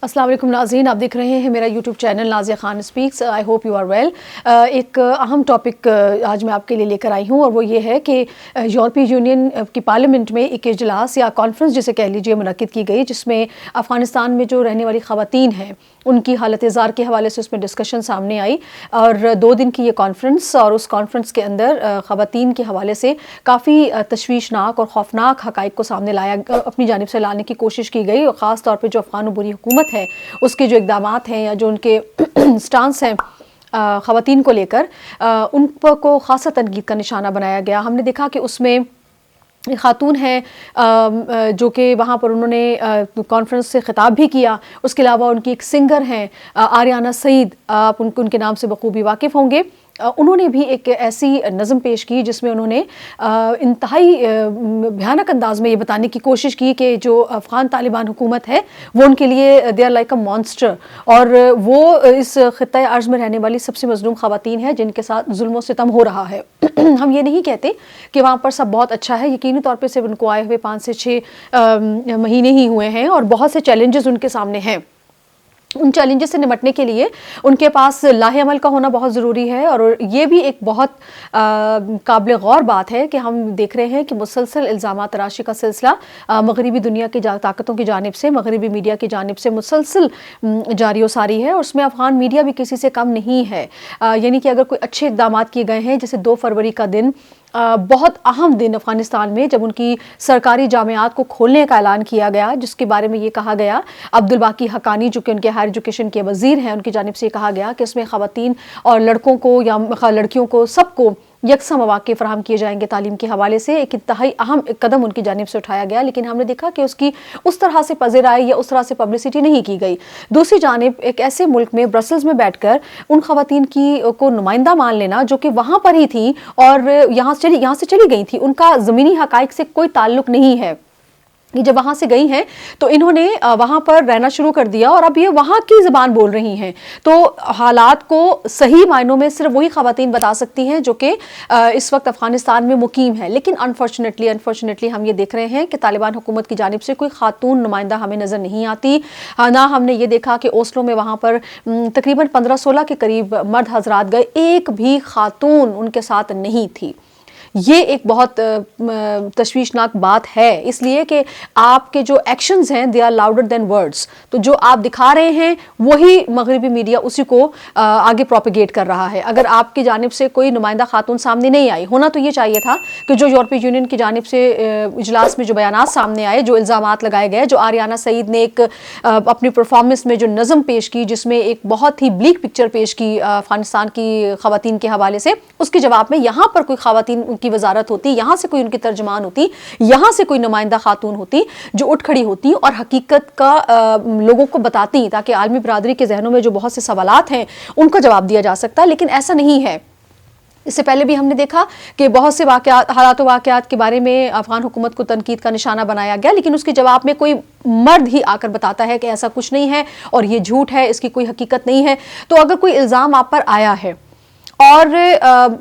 अस्सलाम वालेकुम नाज़रीन, आप देख रहे हैं मेरा YouTube channel Nazia Khan speaks. I hope you are well. एक अहम टॉपिक आज मैं आपके लिए लेकर आई हूँ और वो ये है कि यूरोपीय यूनियन की पार्लियामेंट में एक इजलास या कॉन्फ्रेंस जिसे कह लीजिए मुनक्किद की गई, जिसमें अफ़गानिस्तान में जो रहने वाली ख़वातीन हैं उनकी हालत ज़ार के हवाले से उसमें डिस्कशन सामने आई। और 2 दिन की ये कॉन्फ्रेंस, और उस कॉन्फ्रेंस के अंदर ख़वातीन के हवाले से काफ़ी तशवीशनाक और खौफनाक हक़ाइक़ को सामने लाया, अपनी जानिब से लाने की कोशिश की गई। और ख़ास तौर पे जो अफ़गान बुरी हुकूमत है उसके जो इक़दामात हैं या जो उनके स्टांस हैं ख़वातीन को लेकर, उन पर को ख़ासा तनकीद का निशाना बनाया गया। हमने देखा कि उसमें खातून हैं जो कि वहाँ पर उन्होंने कॉन्फ्रेंस से ख़िताब भी किया। उसके अलावा उनकी एक सिंगर हैं आरियाना सईद, आप उनके नाम से बखूबी वाकिफ़ होंगे। उन्होंने भी एक ऐसी नज़म पेश की जिसमें उन्होंने इंतहाई भयानक अंदाज में ये बताने की कोशिश की कि जो अफ़गान तालिबान हुकूमत है वो उनके लिए they are like a monster, और वो इस ख़ित्ता अर्ज़ में रहने वाली सबसे मज़लूम ख़वातीन है जिनके साथ जुल्म और सितम हो रहा है। हम ये नहीं कहते कि वहाँ पर सब बहुत अच्छा है, यकीनी तौर पे सिर्फ उनको आए हुए 5 से 6 महीने ही हुए हैं और बहुत से चैलेंजेस उनके सामने हैं। उन चैलेंजेस से निपटने के लिए उनके पास लाहे अमल का होना बहुत ज़रूरी है। और ये भी एक बहुत काबिल गौर बात है कि हम देख रहे हैं कि मुसलसल इल्ज़ाम तराशी का सिलसिला मगरबी दुनिया की ताकतों की जानिब से, मगरबी मीडिया की जानिब से मुसलसल जारी व सारी है, और उसमें अफ़गान मीडिया भी किसी से कम नहीं है। यानी कि अगर कोई अच्छे इक़दामात किए गए हैं, जैसे 2 फरवरी का दिन बहुत अहम दिन अफ़गानिस्तान में, जब उनकी सरकारी जामियात को खोलने का ऐलान किया गया, जिसके बारे में ये कहा गया, अब्दुल बाकी हक्कानी जो कि उनके हायर एजुकेशन के वज़ीर हैं, उनकी जानिब से ये कहा गया कि इसमें ख़वातीन और लड़कों को या लड़कियों को सबको यकसा मौक़े फ़राहम किए जाएंगे तालीम के हवाले से। एक इंतहाई अहम कदम उनकी जानिब से उठाया गया, लेकिन हमने देखा कि उसकी उस तरह से पज़िर आई या उस तरह से पब्लिसिटी नहीं की गई। दूसरी जानिब एक ऐसे मुल्क में ब्रसल्स में बैठकर उन ख़वातीन की को नुमाइंदा मान लेना जो कि वहाँ पर ही थी और यहाँ से चली गई थी, उनका ज़मीनी हक़ाइक़ से कोई ताल्लुक़ नहीं है। कि जब वहाँ से गई हैं तो इन्होंने वहाँ पर रहना शुरू कर दिया और अब ये वहाँ की ज़बान बोल रही हैं। तो हालात को सही मायनों में सिर्फ वही ख़वातीन बता सकती हैं जो कि इस वक्त अफ़गानिस्तान में मुकीम है। लेकिन अनफॉर्चुनेटली हम ये देख रहे हैं कि तालिबान हुकूमत की जानिब से कोई खातून नुमाइंदा हमें नज़र नहीं आती। ना हमने ये देखा कि ओस्लो में वहाँ पर तकरीबन 15-16 के करीब मर्द हजरात गए, एक भी खातून उनके साथ नहीं थी। ये एक बहुत तशवीशनाक बात है, इसलिए कि आपके जो एक्शंस हैं they are louder than words. तो जो आप दिखा रहे हैं वही मगरबी मीडिया उसी को आगे प्रोपेगेट कर रहा है। अगर आपकी जानिब से कोई नुमाइंदा खातून सामने नहीं आई, होना तो ये चाहिए था कि जो यूरोपीय यूनियन की जानिब से इजलास में जो बयानात सामने आए, जो इल्ज़ामात लगाए गए, जो आरियाना सईद ने एक अपनी परफॉर्मेंस में जो नज़म पेश की जिसमें एक बहुत ही ब्लीक पिक्चर पेश की अफ़गानिस्तान की ख़वातीन के हवाले से, उसके जवाब में यहाँ पर कोई ख़वातीन की वजारत होती, यहाँ से कोई उनकी तर्जमान होती, यहाँ से कोई नुमाइंदा खातून होती जो उठ खड़ी होती और हकीकत का लोगों को बताती, ताकि आलमी बरादरी के जहनों में जो बहुत से सवालात हैं उनका जवाब दिया जा सकता। लेकिन ऐसा नहीं है। इससे पहले भी हमने देखा कि बहुत से हालात वाक़यात के बारे में अफ़गान हुकूमत को तनकीद का निशाना बनाया गया, लेकिन उसके जवाब में कोई मर्द ही आकर बताता है कि ऐसा कुछ नहीं है और ये झूठ है, इसकी कोई हकीकत नहीं है। तो अगर कोई इल्ज़ाम आप पर आया है और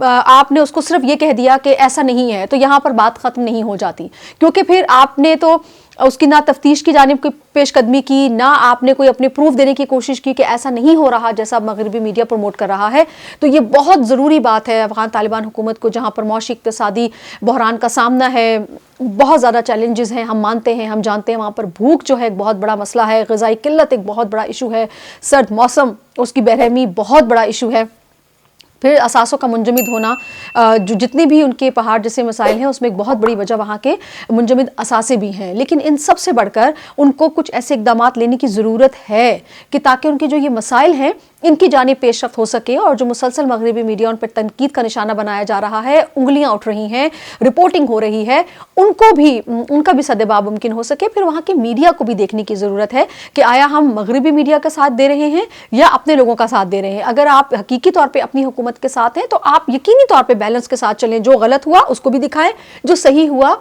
आपने उसको सिर्फ ये कह दिया कि ऐसा नहीं है, तो यहाँ पर बात ख़त्म नहीं हो जाती, क्योंकि फिर आपने तो उसकी ना तफ्तीश की जानिब कोई पेशकदमी की, ना आपने कोई अपने प्रूफ देने की कोशिश की कि ऐसा नहीं हो रहा जैसा मगरबी मीडिया प्रमोट कर रहा है। तो ये बहुत ज़रूरी बात है अफ़गान तालिबान हुकूमत को, जहाँ पर मौशी इक़्तिसादी बहरान का सामना है, बहुत ज़्यादा चैलेंजेस हैं, हम मानते हैं, हम जानते हैं। वहाँ पर भूख जो है एक बहुत बड़ा मसला है, ग़िज़ाई किल्लत एक बहुत बड़ा इशू है, सर्द मौसम उसकी बेरहमी बहुत बड़ा इशू है, फिर असासों का मुंजमद होना, जो जितने भी उनके पहाड़ जैसे मसाइल हैं उसमें एक बहुत बड़ी वजह वहाँ के मुंजमद असासे भी हैं। लेकिन इन सब से बढ़कर उनको कुछ ऐसे इक़दामात लेने की ज़रूरत है कि ताकि उनके जो ये मसाइल हैं इनकी जानिब पेशरफ्त हो सके। और जो मुसलसल मगरबी मीडिया उन पर तनकीद का निशाना बनाया जा रहा है, उंगलियां उठ रही हैं, रिपोर्टिंग हो रही है, उनका भी सद्देबाब मुमकिन हो सके। फिर वहाँ के मीडिया को भी देखने की ज़रूरत है कि आया हम मगरबी मीडिया का साथ दे रहे हैं या अपने लोगों का साथ दे रहे हैं। अगर आप हकीकी तौर पर अपनी हुकूमत के साथ हैं तो आप यकीनी तौर पर बैलेंस के साथ चलें, जो गलत हुआ उसको भी दिखाएं, जो सही हुआ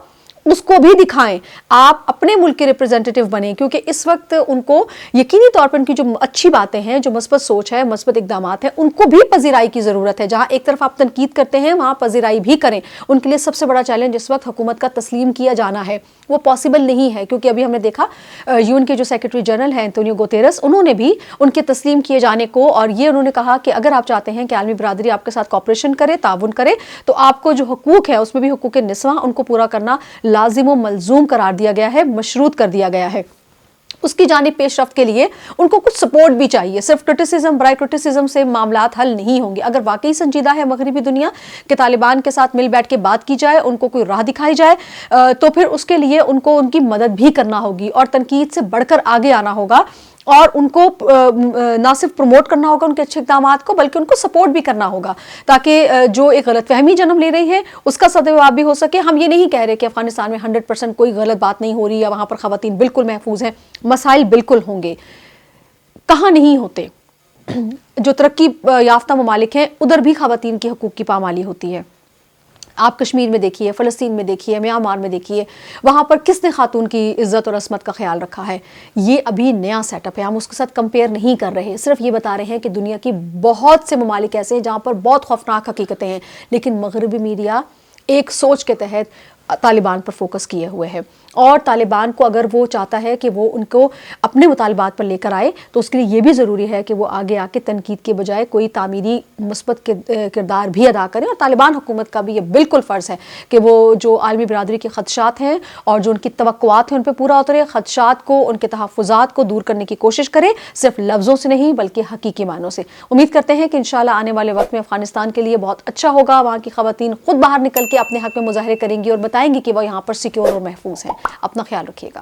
اس کو بھی دکھائیں, آپ اپنے ملک کے ریپرزینٹیٹیو بنیں, کیونکہ اس وقت ان کو یقینی طور پر ان کی جو اچھی باتیں ہیں, جو مثبت سوچ ہے, مثبت اقدامات ہیں, ان کو بھی پذیرائی کی ضرورت ہے. جہاں ایک طرف آپ تنقید کرتے ہیں وہاں پذیرائی بھی کریں. ان کے لیے سب سے بڑا چیلنج اس وقت حکومت کا تسلیم کیا جانا ہے, وہ پاسبل نہیں ہے, کیونکہ ابھی ہم نے دیکھا یون کے جو سیکرٹری جنرل ہیں انتونیو گوتیرس, انہوں نے بھی ان کے تسلیم کیے جانے کو, اور یہ انہوں نے کہا کہ اگر آپ چاہتے ہیں کہ عالمی برادری آپ کے ساتھ کوآپریشن کرے, تعاون کرے, تو آپ کو جو حقوق ہے اس میں بھی حقوق نسواں ان کو پورا کرنا لازم و ملزوم قرار دیا گیا ہے, مشروط کر دیا گیا ہے. اس کی جانب پیش رفت کے لیے ان کو کچھ سپورٹ بھی چاہیے. صرف کرٹیسزم برائے کرٹیسزم سے معاملات حل نہیں ہوں گے. اگر واقعی سنجیدہ ہے مغربی دنیا کہ طالبان کے ساتھ مل بیٹھ کے بات کی جائے, ان کو کوئی راہ دکھائی جائے, تو پھر اس کے لیے ان کو ان کی مدد بھی کرنا ہوگی, اور تنقید سے بڑھ کر آگے آنا ہوگا, اور ان کو نہ صرف پروموٹ کرنا ہوگا ان کے اچھے اقدامات کو, بلکہ ان کو سپورٹ بھی کرنا ہوگا, تاکہ جو ایک غلط فہمی جنم لے رہی ہے اس کا سدجواب بھی ہو سکے. ہم یہ نہیں کہہ رہے کہ افغانستان میں 100% کوئی غلط بات نہیں ہو رہی, یا وہاں پر خواتین بالکل محفوظ ہیں. مسائل بالکل ہوں گے, کہاں نہیں ہوتے. جو ترقی یافتہ ممالک ہیں ادھر بھی خواتین کی حقوق کی پامالی ہوتی ہے. آپ کشمیر میں دیکھیے, فلسطین میں دیکھیے, میانمار میں دیکھیے, وہاں پر کس نے خاتون کی عزت اور عصمت کا خیال رکھا ہے. یہ ابھی نیا سیٹ اپ ہے, ہم اس کے ساتھ کمپیئر نہیں کر رہے, صرف یہ بتا رہے ہیں کہ دنیا کی بہت سے ممالک ایسے ہیں جہاں پر بہت خوفناک حقیقتیں ہیں, لیکن مغربی میڈیا ایک سوچ کے تحت طالبان پر فوکس کیے ہوئے ہے, اور طالبان کو اگر وہ چاہتا ہے کہ وہ ان کو اپنے مطالبات پر لے کر آئے, تو اس کے لیے یہ بھی ضروری ہے کہ وہ آگے آ کے تنقید کے بجائے کوئی تعمیری مثبت کردار بھی ادا کریں. اور طالبان حکومت کا بھی یہ بالکل فرض ہے کہ وہ جو عالمی برادری کے خدشات ہیں اور جو ان کی توقعات ہیں ان پہ پورا اترے, خدشات کو, ان کے تحفظات کو دور کرنے کی کوشش کرے, صرف لفظوں سے نہیں بلکہ حقیقی معنوں سے. امید کرتے ہیں کہ انشاءاللہ آنے والے وقت میں افغانستان کے لیے بہت اچھا ہوگا. وہاں کی خواتین خود باہر نکل کے اپنے حق میں مظاہرے کریں گی اور بتائیں گی کہ وہ یہاں پر سیکیور اور محفوظ ہیں. اپنا خیال رکھیے گا.